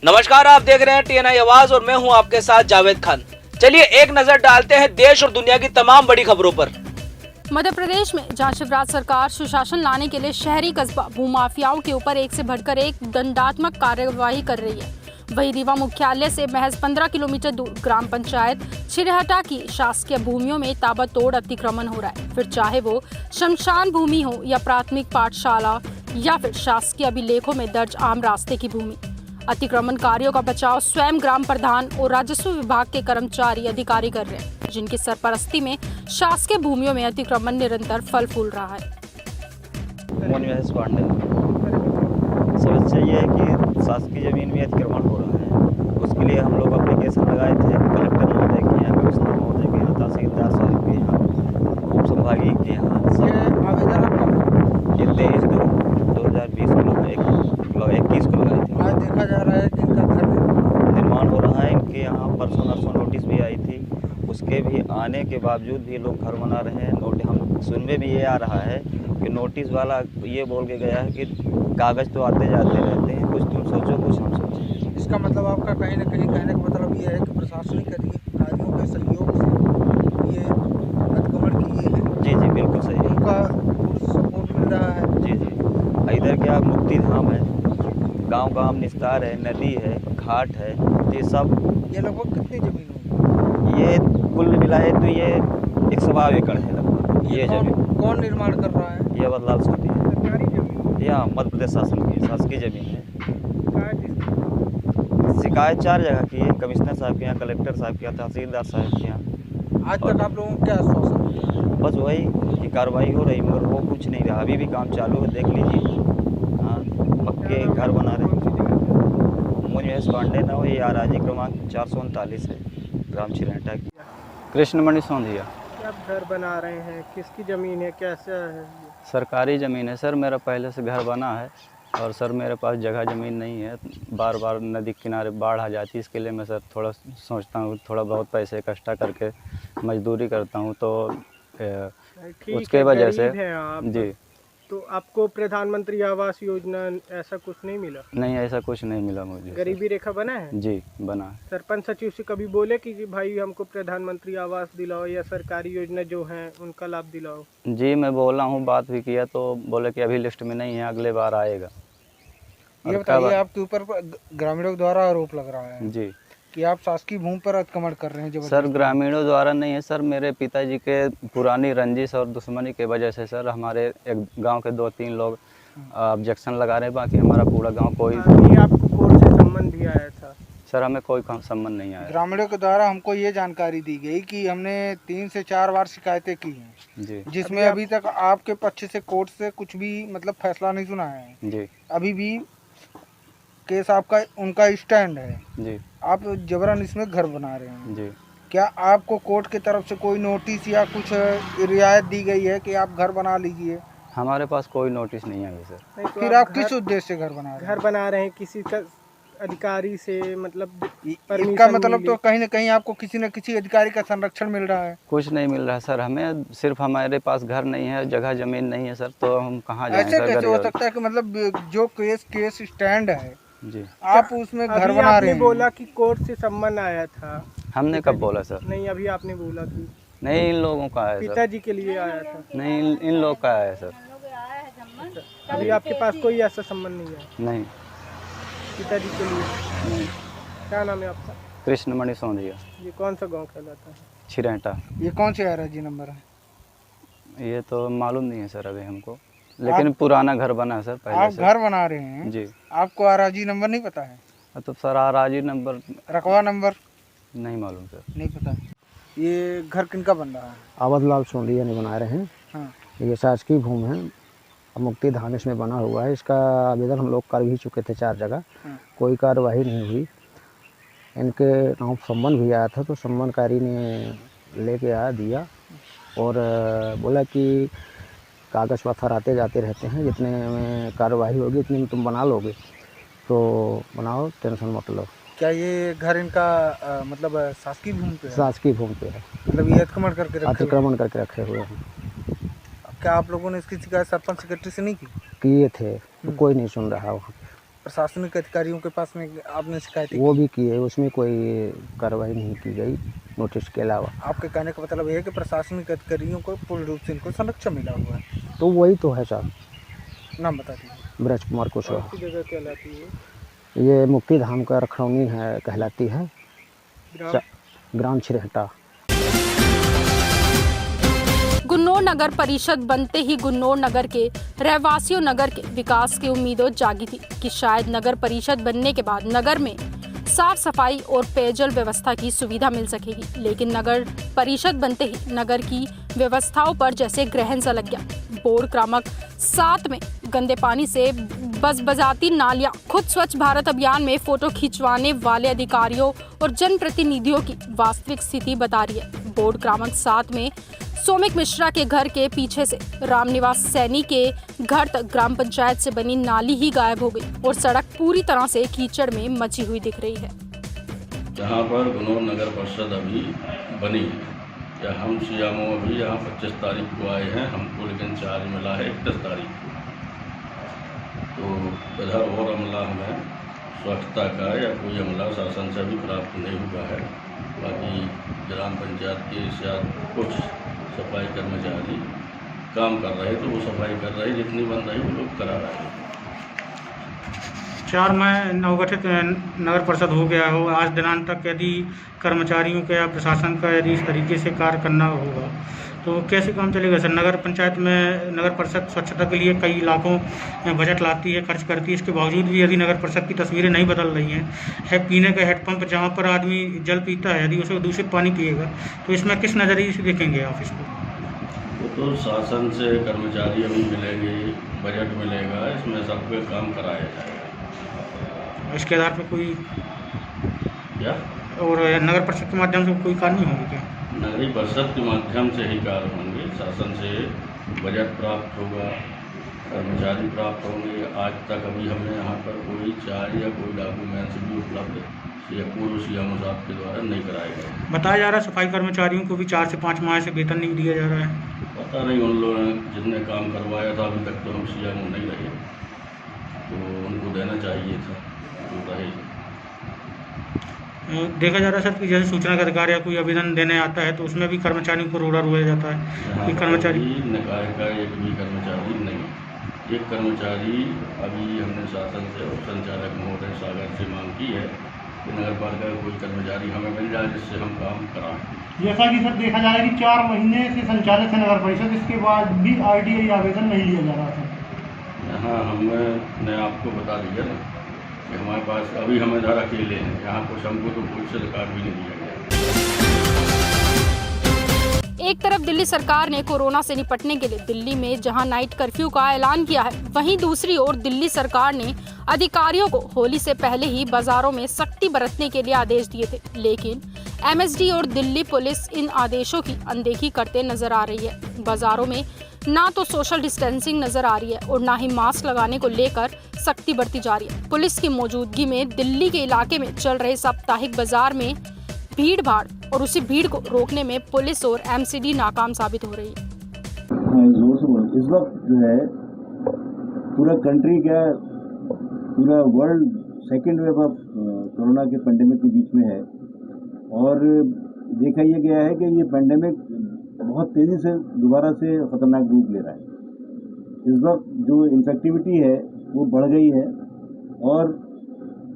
नमस्कार, आप देख रहे हैं टीएनआई आवाज और मैं हूं आपके साथ जावेद खान। चलिए एक नजर डालते हैं देश और दुनिया की तमाम बड़ी खबरों पर। मध्य प्रदेश में जहां शिवराज सरकार सुशासन लाने के लिए शहरी कस्बा भूमाफियाओं के ऊपर एक से बढ़कर एक दंडात्मक कार्यवाही कर रही है, वहीं रीवा मुख्यालय से महज 15 किलोमीटर दूर ग्राम पंचायत छिरहटा की शासकीय भूमियों में ताबड़तोड़ अतिक्रमण हो रहा है। फिर चाहे वो शमशान भूमि हो या प्राथमिक पाठशाला या फिर शासकीय अभिलेखों में दर्ज आम रास्ते की भूमि। अतिक्रमणकारियों का बचाव स्वयं ग्राम प्रधान और राजस्व विभाग के कर्मचारी अधिकारी कर रहे हैं, जिनकी सरपरस्ती में शासकीय भूमियों में अतिक्रमण निरंतर फल फूल रहा है। समस्या ये है कि शासकीय जमीन में अतिक्रमण हो रहा है। उसके लिए हम लोग एप्लीकेशन लगाए थे कलेक्टर महोदय के यहाँ, कमिश्नर महोदय के यहाँ, तहसीलदार साहब के यहाँ, उप संभागीय के यहाँ। आवेदन आपका ये 23/2/2021 को लगाए थे। आज देखा जा रहा है कि इनका घर निर्माण हो रहा है। इनके यहाँ परसों नरसों नोटिस भी आई थी, उसके भी आने के बावजूद भी लोग घर बना रहे हैं। हम सुनने में ये आ रहा है कि नोटिस वाला ये बोल के गया है कि कागज़ तो आते जाते रहते हैं, कुछ तुम सोचो कुछ हम सोचें। इसका मतलब आपका कहीं ना कहीं कहने का मतलब ये है कि प्रशासनिक अधिकारियों के सहयोग से ये अतिक्रमण किए हैं। जी जी बिल्कुल सही है, उनका सपोर्ट मिल रहा है। जी जी। इधर क्या मुक्ति धाम है, गांव निस्तार है, नदी है, घाट है, ये सब। ये लगभग कितनी जमीन होगी? ये कुल मिलाए तो ये 112 एकड़ है लगभग। ये जमीन कौन निर्माण कर रहा है? ये बदलाव सोती है, सरकारी जमीन, यहाँ मध्य प्रदेश शासन की शासकीय जमीन है। शिकायत 4 जगह की है, कमिश्नर साहब के यहाँ, कलेक्टर साहब के यहाँ, तहसीलदार साहब के यहाँ। आज तक आप लोगों को क्या आश्वासन दिया? बस वही कि कार्रवाई हो रही, मगर वो कुछ नहीं रहा। अभी भी काम चालू है, देख लीजिए। हाँ, पक्के घर बना रहे। मुझे पांडे ना हो, ये आराजी क्रमांक 439 है, ग्राम छिरहटा की। कृष्णमणि सोंधिया। आप घर बना रहे हैं, किसकी ज़मीन है, कैसा है? सरकारी ज़मीन है सर, मेरा पहले से घर बना है और सर मेरे पास जगह ज़मीन नहीं है। बार बार नदी किनारे बाढ़ आ जाती है, इसके लिए मैं सर थोड़ा सोचता हूँ, थोड़ा बहुत पैसे इकट्ठा करके मजदूरी करता हूँ, तो उसके वजह से जी। तो आपको प्रधानमंत्री आवास योजना ऐसा कुछ नहीं मिला? नहीं, ऐसा कुछ नहीं मिला मुझे। गरीबी रेखा बना है? जी बना है। सरपंच सचिव से कभी बोले कि भाई हमको प्रधानमंत्री आवास दिलाओ या सरकारी योजना जो है उनका लाभ दिलाओ? जी मैं बोला हूँ, बात भी किया, तो बोले कि अभी लिस्ट में नहीं है, अगले बार आएगा। ये बताइए, आपके ऊपर ग्रामीणों द्वारा आरोप लग रहा है जी कि आप शासकीय भूमि पर अतिक्रमण कर रहे हैं। सर ग्रामीणों द्वारा नहीं है सर, मेरे पिताजी के पुरानी रंजिश और दुश्मनी के वजह से सर हमारे एक गांव के 2-3 लोग ऑब्जेक्शन लगा रहे हैं। बाकी हमारा पूरा गांव कोई आपको कोर्ट से संबंध भी आया था? सर हमें कोई संबंध नहीं आया। ग्रामीणों के द्वारा हमको ये जानकारी दी गई कि हमने 3 से 4 बार शिकायतें की हैं जी, जिसमें अभी तक आपके पक्ष से कोर्ट से कुछ भी मतलब फैसला नहीं सुना है जी। अभी भी केस आपका उनका स्टैंड है जी, आप जबरन इसमें घर बना रहे हैं जी। क्या आपको कोर्ट की तरफ से कोई नोटिस या कुछ रियायत दी गई है कि आप घर बना लीजिए? हमारे पास कोई नोटिस नहीं आई है सर। तो फिर आप किस उद्देश्य से घर बना रहे हैं? घर बना रहे हैं किसी का अधिकारी से, मतलब इसका मतलब तो कहीं ना कहीं आपको किसी न किसी अधिकारी का संरक्षण मिल रहा है। कुछ नहीं मिल रहा है सर हमें, सिर्फ हमारे पास घर नहीं है, जगह जमीन नहीं है सर, तो हम कहाँ जाएं? ऐसे सर कैसे हो सकता है कि मतलब जो केस स्टैंड है जी, आप उसमें घर अभी बना रहे आपने हैं? बोला कि कोर्ट से सम्मन आया था। हमने कब बोला सर? नहीं, अभी आपने बोला कि नहीं, इन लोगों का है सर। पिताजी के लिए आया था। नहीं, इन लोग का है सर। अभी आपके पास कोई ऐसा सम्मन नहीं है नहीं, पिताजी के लिए? नहीं। क्या नाम है आपका? कृष्णमणि सोंधिया, ये कौन सा गांव कहलाता है? छिरहटा। ये कौन से आरजी नंबर है? ये तो मालूम नहीं है सर अभी हमको, लेकिन पुराना घर बना है सर पहले आप से। घर बना रहे हैं जी। आपको आरजी नंबर नहीं पता है? तो सर आराजी नंबर रकबा नंबर नहीं मालूम सर। नहीं पता। ये घर किनका बन रहा है? अवधलाल सोंधिया ने बना रहे हैं। हाँ। ये शासकीय भूमि है, मुक्ति धाम इसमें बना हुआ है। इसका आवेदन हम लोग कर भी चुके थे 4 जगह, कोई कार्यवाही नहीं हुई। इनके नाम सम्मन भी आया था, तो सम्मनकारी ने लेके आया दिया और बोला कि कागज़ पत्थर आते जाते रहते हैं, जितने में कार्रवाई होगी उतने में तुम बना लोगे तो बनाओ, टेंशन मत लो। क्या ये घर इनका मतलब शासकीय भूमि पे है? शासकीय भूमि पे है, मतलब ये अतिक्रमण करके रखे हुए हैं। क्या आप लोगों ने इसकी शिकायत सरपंच सेक्रेटरी से नहीं की? किए थे तो कोई नहीं सुन रहा। प्रशासनिक अधिकारियों के पास में आपने शिकायत वो भी की है, उसमें कोई कार्रवाई नहीं की गई नोटिस के अलावा। आपके कहने का मतलब ये है कि प्रशासनिक अधिकारियों को पूर्ण रूप से इनको संरक्षण मिला हुआ है। तो वही तो है साहब, नाम बता दीजिए। ब्रज कुमार कुशवाहा। आपकी जगह क्या लाती है? ये मुक्ति धाम का रखरौनी है, कहलाती है, ग्राम ग्राम छिरहटा। गुन्नौर नगर परिषद बनते ही गुन्नौर नगर के रहवासियों नगर के विकास की उम्मीदों जागी थी कि शायद नगर परिषद बनने के बाद नगर में साफ सफाई और पेयजल व्यवस्था की सुविधा मिल सकेगी। लेकिन नगर परिषद बनते ही नगर की व्यवस्थाओं पर जैसे ग्रहण सा लग गया। बोर्ड क्रमांक 7 में गंदे पानी से बजबजाती नालियां, खुद स्वच्छ भारत अभियान में फोटो खिंचवाने वाले अधिकारियों और जनप्रतिनिधियों की वास्तविक स्थिति बता रही है। बोर्ड क्रमांक 7 में सोमिक मिश्रा के घर के पीछे से रामनिवास सैनी के घर तक ग्राम पंचायत से बनी नाली ही गायब हो गई और सड़क पूरी तरह से कीचड़ में मची हुई दिख रही है। जहाँ पर गुन्नौर नगर परिषद अभी बनी है, या हम सीएमओ अभी यहाँ 25 तारीख को आए हैं, हमको लेकिन चार्ज मिला है 31 तारीख को। तो इधर और अमला हमें स्वच्छता का या कोई अमला शासन से भी प्राप्त नहीं हुआ है। बाकी ग्राम पंचायत के साथ कुछ सफाई कर्मचारी काम कर रहे, तो वो सफाई कर रहे, जितनी बन रही वो लोग करा रहे हैं। 4 मई नवगठित नगर परिषद हो गया हो, आज दिनांत तक यदि कर्मचारियों का या प्रशासन का यदि इस तरीके से कार्य करना होगा तो कैसे काम चलेगा सर? नगर पंचायत में नगर परिषद स्वच्छता के लिए कई लाखों बजट लाती है, खर्च करती है, इसके बावजूद भी यदि नगर परिषद की तस्वीरें नहीं बदल रही हैं, है पीने का हेडपम्प जहाँ पर आदमी जल पीता है, यदि उसे दूषित पानी पिएगा तो इसमें किस नज़रिए से देखेंगे आप इसको? वो तो शासन से कर्मचारी अभी मिलेंगे, बजट मिलेगा, इसमें सब पे काम कराया जाएगा। इसके आधार पर कोई क्या और नगर परिषद के माध्यम से कोई कार्य नहीं होगी क्या? नगरीय परिषद के माध्यम से ही कार्य होंगे, शासन से बजट प्राप्त होगा, कर्मचारी प्राप्त होंगे। आज तक अभी हमें यहाँ पर कोई चार्ज या कोई डॉक्यूमेंट्स भी उपलब्ध या पूर्व सीएमओ साहब के द्वारा नहीं कराए गए। बताया जा रहा है सफाई कर्मचारियों को भी 4 से 5 माह से वेतन नहीं दिया जा रहा है। पता नहीं उन लोगों ने जितने काम करवाया था, अभी तक तो हम सीएमओ नहीं रहे, तो उनको देना चाहिए था, तो रहे। देखा जा रहा है सर कि जैसे सूचना का अधिकार या कोई आवेदन देने आता है तो उसमें भी कर्मचारियों को रोड़ा रोया जाता है कि कर्मचारी निकाय का एक भी कर्मचारी नहीं, एक कर्मचारी अभी हमने शासन से और संचालक महोदय सागर से मांग की है कि नगर पालिका का कोई कर्मचारी हमें मिल जाए जिससे हम काम कराएं। जैसा कि सर देखा जा रहा है कि 4 महीने से संचालित है नगर परिषद, इसके बाद भी RTI आवेदन नहीं लिया जा रहा था। यहाँ हमने आपको बता दिया ना कि हमारे पास अभी हम इधर अकेले हैं, यहाँ कुछ हमको तो कोई से रिकॉर्ड भी नहीं दिया गया। एक तरफ दिल्ली सरकार ने कोरोना से निपटने के लिए दिल्ली में जहां नाइट कर्फ्यू का ऐलान किया है, वहीं दूसरी ओर दिल्ली सरकार ने अधिकारियों को होली से पहले ही बाजारों में सख्ती बरतने के लिए आदेश दिए थे। लेकिन MSD और दिल्ली पुलिस इन आदेशों की अनदेखी करते नजर आ रही है। बाजारों में ना तो सोशल डिस्टेंसिंग नजर आ रही है और ना ही मास्क लगाने को लेकर सख्ती बरती जा रही है। पुलिस की मौजूदगी में दिल्ली के इलाके में चल रहे साप्ताहिक बाजार में भीड़ भाड़ और उसी भीड़ को रोकने में पुलिस और MCD नाकाम साबित हो रही है। जोर से बोल, इस वक्त जो है पूरा कंट्री क्या पूरा world second wave of corona के पेंडेमिक के बीच में है और देखा यह गया है कि ये पेंडेमिक बहुत तेज़ी से दोबारा से ख़तरनाक रूप ले रहा है। इस वक्त जो इन्फेक्टिविटी है वो बढ़ गई है और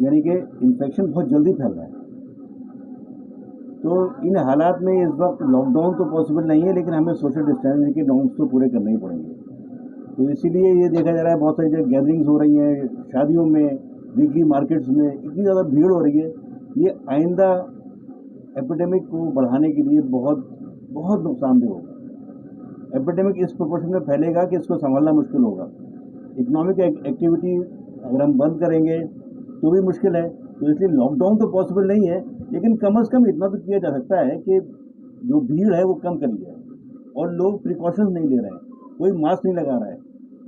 यानी कि इन्फेक्शन बहुत जल्दी फैल रहा है। तो इन हालात में इस वक्त लॉकडाउन तो पॉसिबल नहीं है, लेकिन हमें सोशल डिस्टेंसिंग के नॉर्म्स तो पूरे करने ही पड़ेंगे। तो इसीलिए ये देखा जा रहा है बहुत सारी जगह गैदरिंग्स हो रही हैं, शादियों में, वीकली मार्केट्स में इतनी ज़्यादा भीड़ हो रही है। ये आइंदा एपिडेमिक को बढ़ाने के लिए बहुत बहुत नुकसानदेह होगा। एपिडेमिक इस प्रोपोर्शन में फैलेगा कि इसको संभालना मुश्किल होगा। इकोनॉमिक एक्टिविटी अगर हम बंद करेंगे तो भी मुश्किल है। तो इसलिए लॉकडाउन तो पॉसिबल नहीं है, लेकिन कम से कम इतना तो किया जा सकता है कि जो भीड़ है वो कम करी जाए और लोग प्रिकॉशंस नहीं ले रहे हैं, कोई मास्क नहीं लगा रहा है,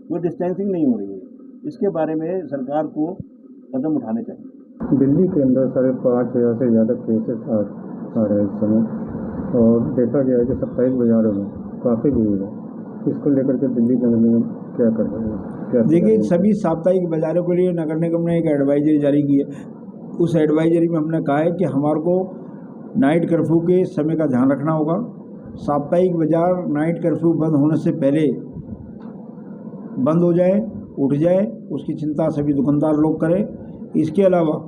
कोई डिस्टेंसिंग नहीं हो रही है। इसके बारे में सरकार को कदम उठाने चाहिए। दिल्ली के अंदर 5,500 से ज़्यादा केसेस आ रहे हैं इस समय और देखा गया है कि साप्ताहिक बाज़ारों में काफ़ी भीड़ है। इसको लेकर के दिल्ली के अंदर क्या कर रहे हैं? देखिए, सभी साप्ताहिक बाज़ारों के लिए नगर निगम ने एक एडवाइजरी जारी की है। उस एडवाइजरी में हमने कहा है कि हमारे को नाइट कर्फ्यू के समय का ध्यान रखना होगा। साप्ताहिक बाज़ार नाइट कर्फ्यू बंद होने से पहले बंद हो जाए, उठ जाए, उसकी चिंता सभी दुकानदार लोग करें। इसके अलावा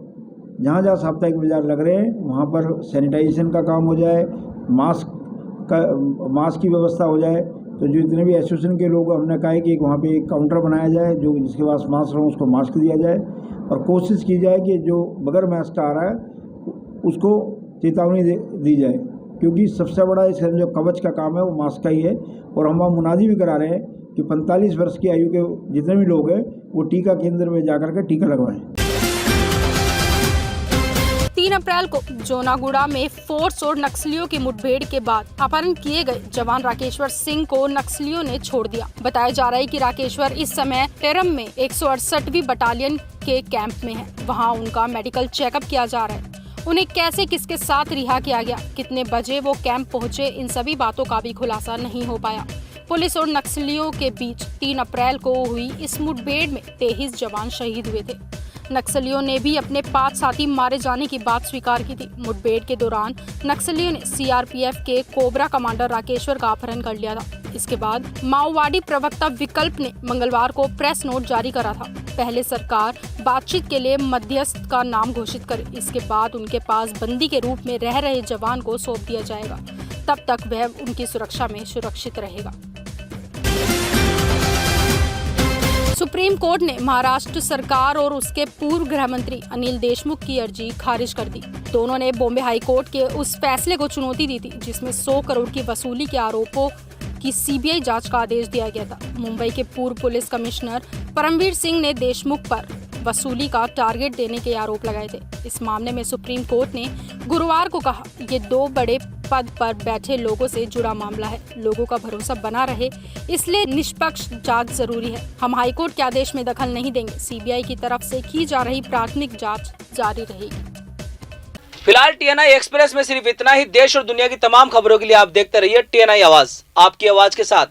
जहाँ जहाँ साप्ताहिक बाज़ार लग रहे हैं वहाँ पर सैनिटाइजेशन का काम हो जाए, मास्क की व्यवस्था हो जाए। तो जो जितने भी एसोसिएशन के लोग, हमने कहा है कि वहाँ पे एक काउंटर बनाया जाए, जो जिसके पास मास्क हो उसको मास्क दिया जाए और कोशिश की जाए कि जो बगैर मास्क का आ रहा है उसको चेतावनी दी जाए, क्योंकि सबसे बड़ा इस जो कवच का काम है वो मास्क का ही है। और हम मुनादी भी करा रहे हैं कि 45 वर्ष की आयु के जितने भी लोग हैं वो टीका केंद्र में जाकर के टीका लगवाएं। 3 अप्रैल को जोनागुड़ा में फोर्स और नक्सलियों की मुठभेड़ के बाद अपहरण किए गए जवान राकेश्वर सिंह को नक्सलियों ने छोड़ दिया। बताया जा रहा है कि राकेश्वर इस समय टेरम में 168वीं बटालियन के कैंप में है। वहां उनका मेडिकल चेकअप किया जा रहा है। उन्हें कैसे, किसके साथ रिहा किया गया, कितने बजे वो कैंप पहुंचे, इन सभी बातों का भी खुलासा नहीं हो पाया। पुलिस और नक्सलियों के बीच 3 अप्रैल को हुई इस मुठभेड़ में 23 जवान शहीद हुए थे। नक्सलियों ने भी अपने 5 साथी मारे जाने की बात स्वीकार की थी। मुठभेड़ के दौरान नक्सलियों ने सीआरपीएफ के कोबरा कमांडर राकेश्वर का अपहरण कर लिया था। इसके बाद माओवादी प्रवक्ता विकल्प ने मंगलवार को प्रेस नोट जारी करा था। पहले सरकार बातचीत के लिए मध्यस्थ का नाम घोषित करे, इसके बाद उनके पास बंदी के रूप में रह रहे जवान को सौंप दिया जाएगा। तब तक वह उनकी सुरक्षा में सुरक्षित रहेगा। सुप्रीम कोर्ट ने महाराष्ट्र सरकार और उसके पूर्व गृह मंत्री अनिल देशमुख की अर्जी खारिज कर दी। दोनों ने बॉम्बे हाई कोर्ट के उस फैसले को चुनौती दी थी जिसमें 100 करोड़ की वसूली के आरोपों की सीबीआई जांच का आदेश दिया गया था। मुंबई के पूर्व पुलिस कमिश्नर परमवीर सिंह ने देशमुख पर वसूली का टारगेट देने के आरोप लगाए थे। इस मामले में सुप्रीम कोर्ट ने गुरुवार को कहा, ये 2 बड़े पद पर बैठे लोगों से जुड़ा मामला है। लोगों का भरोसा बना रहे, इसलिए निष्पक्ष जांच जरूरी है। हम हाईकोर्ट के आदेश में दखल नहीं देंगे। सीबीआई की तरफ से की जा रही प्राथमिक जांच जारी रहेगी। फिलहाल TNI एक्सप्रेस में सिर्फ इतना ही। देश और दुनिया की तमाम खबरों के लिए आप देखते रहिए TNI आवाज, आपकी आवाज के साथ।